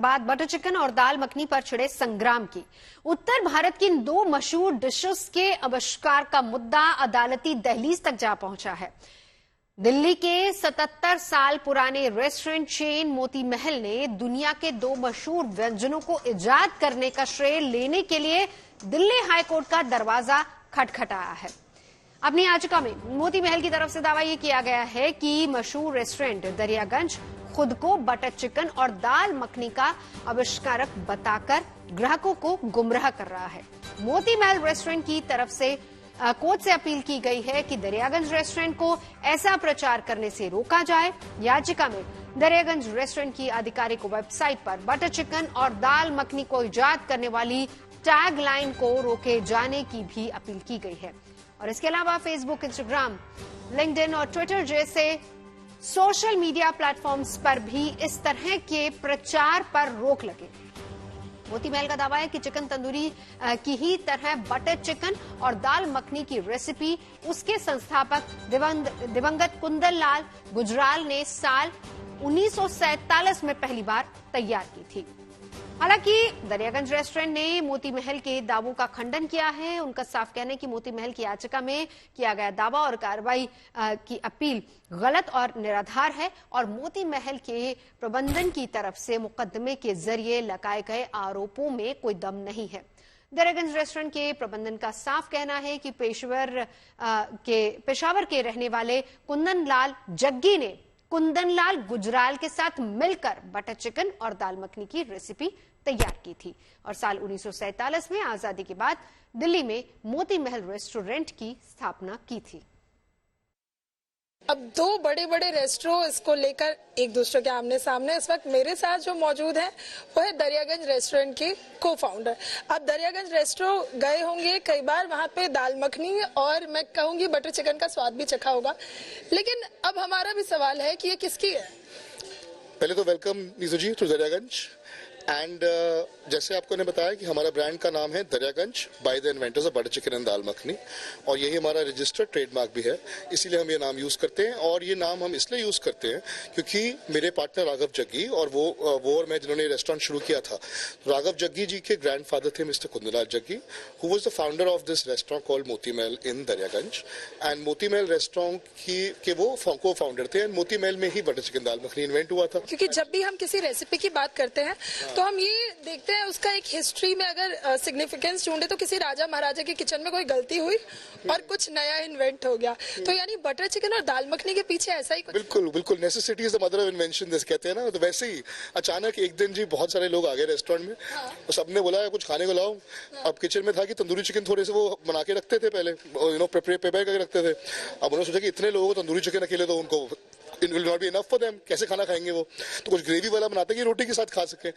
बात butter chicken और दाल मखनी पर छिड़े संग्राम की। उत्तर भारत की इन दो मशहूर डिशेस के आविष्कार का मुद्दा अदालती दहलीज तक जा पहुंचा है। दिल्ली के 77 साल पुराने रेस्टोरेंट चेन मोती महल ने दुनिया के दो मशहूर व्यंजनों को इजाद करने का श्रेय लेने के लिए दिल्ली हाईकोर्ट का दरवाजा खटखटाया है। अपनी याचिका में मोती महल की तरफ से दावा यह किया गया है कि मशहूर रेस्टोरेंट दरियागंज खुद को बटर चिकन और दाल मखनी का आविष्कारक बताकर ग्राहकों को गुमराह कर रहा है। मोती महल रेस्टोरेंट की तरफ से कोर्ट से अपील की गई है कि दरियागंज रेस्टोरेंट को ऐसा प्रचार करने से रोका जाए। याचिका में दरियागंज रेस्टोरेंट की आधिकारिक वेबसाइट पर बटर चिकन और दाल मखनी को इजाद करने वाली टैग लाइन को रोके जाने की भी अपील की गई है। और इसके अलावा फेसबुक, इंस्टाग्राम, लिंक्डइन और ट्विटर जैसे सोशल मीडिया प्लेटफॉर्म्स पर भी इस तरह के प्रचार पर रोक लगे। मोती महल का दावा है कि चिकन तंदूरी की ही तरह बटर चिकन और दाल मखनी की रेसिपी उसके संस्थापक दिवंगत कुंदन लाल गुजराल ने साल 1947 में पहली बार तैयार की थी। हालांकि दरियागंज रेस्टोरेंट ने मोती महल के दावों का खंडन किया है। उनका साफ कहना है कि मोती महल की याचिका में किया गया दावा और कार्रवाई की अपील गलत और निराधार है और मोती महल के प्रबंधन की तरफ से मुकदमे के जरिए लगाए गए आरोपों में कोई दम नहीं है। दरियागंज रेस्टोरेंट के प्रबंधन का साफ कहना है कि पेशावर के रहने वाले कुंदन लाल जग्गी ने कुंदन लाल गुजराल के साथ मिलकर बटर चिकन और दाल मखनी की रेसिपी तैयार की थी और साल 1947 में आजादी के बाद दिल्ली में मोती महल रेस्टोरेंट की स्थापना की थी। अब दो बड़े बड़े रेस्टोरेंट इसको लेकर एक दूसरे के आमने सामने। इस वक्त मेरे साथ जो मौजूद है वो है दरियागंज रेस्टोरेंट के को फाउंडर। आप दरियागंज रेस्टोरेंट गए होंगे कई बार, वहां पे दाल मखनी और मैं कहूंगी बटर चिकन का स्वाद भी चखा होगा, लेकिन अब हमारा भी सवाल है कि ये किसकी है। पहले तो welcome Neeju ji to Daryaganj and जैसे आपको ने बताया कि हमारा ब्रांड का नाम है Daryaganj by the inventors of butter chicken and dal makhani और यही हमारा रजिस्टर्ड ट्रेडमार्क भी है, इसीलिए हम ये नाम यूज करते हैं। और ये नाम हम इसलिए यूज करते हैं क्योंकि मेरे पार्टनर राघव जग्गी और वो और मैं जिन्होंने रेस्टोरेंट शुरू किया था, राघव जग्गी जी के ग्रैंडफादर थे mister Kundlal Jaggi, who was the founder of this restaurant called Moti Mahal in Daryaganj and Moti Mahal restaurant के वो को फाउंडर थे एंड मोती महल में ही बटर चिकन दाल मखनी इन्वेंट हुआ था। क्योंकि जब भी हम किसी रेसिपी की बात करते हैं तो हम ये देखते हैं उसका एक हिस्ट्री में अगर सिग्निफिकेंस ढूंढे तो किसी राजा महाराजा के किचन में कोई गलती हुई और कुछ नया इन्वेंट हो गया। तो यानी बटर चिकन और दाल मखनी के पीछे ऐसा ही कुछ। बिल्कुल necessity is the mother of invention this कहते हैं ना। तो वैसे ही अचानक एक दिन जी बहुत सारे लोग आ गए रेस्टोरेंट में और सबने बोला कुछ खाने को लाओ। अब किचन में था कि तंदूरी चिकन थोड़े से वो बना के रखते थे पहले, प्रिपेयर करके रखते थे। अब उन्होंने सोचा कि इतने लोगों को तंदूरी चिकन अकेले तो उनको it will not be enough for them, कैसे खाना खाएंगे वो, तो कुछ ग्रेवी वाला बनाते कि रोटी के साथ खा सके।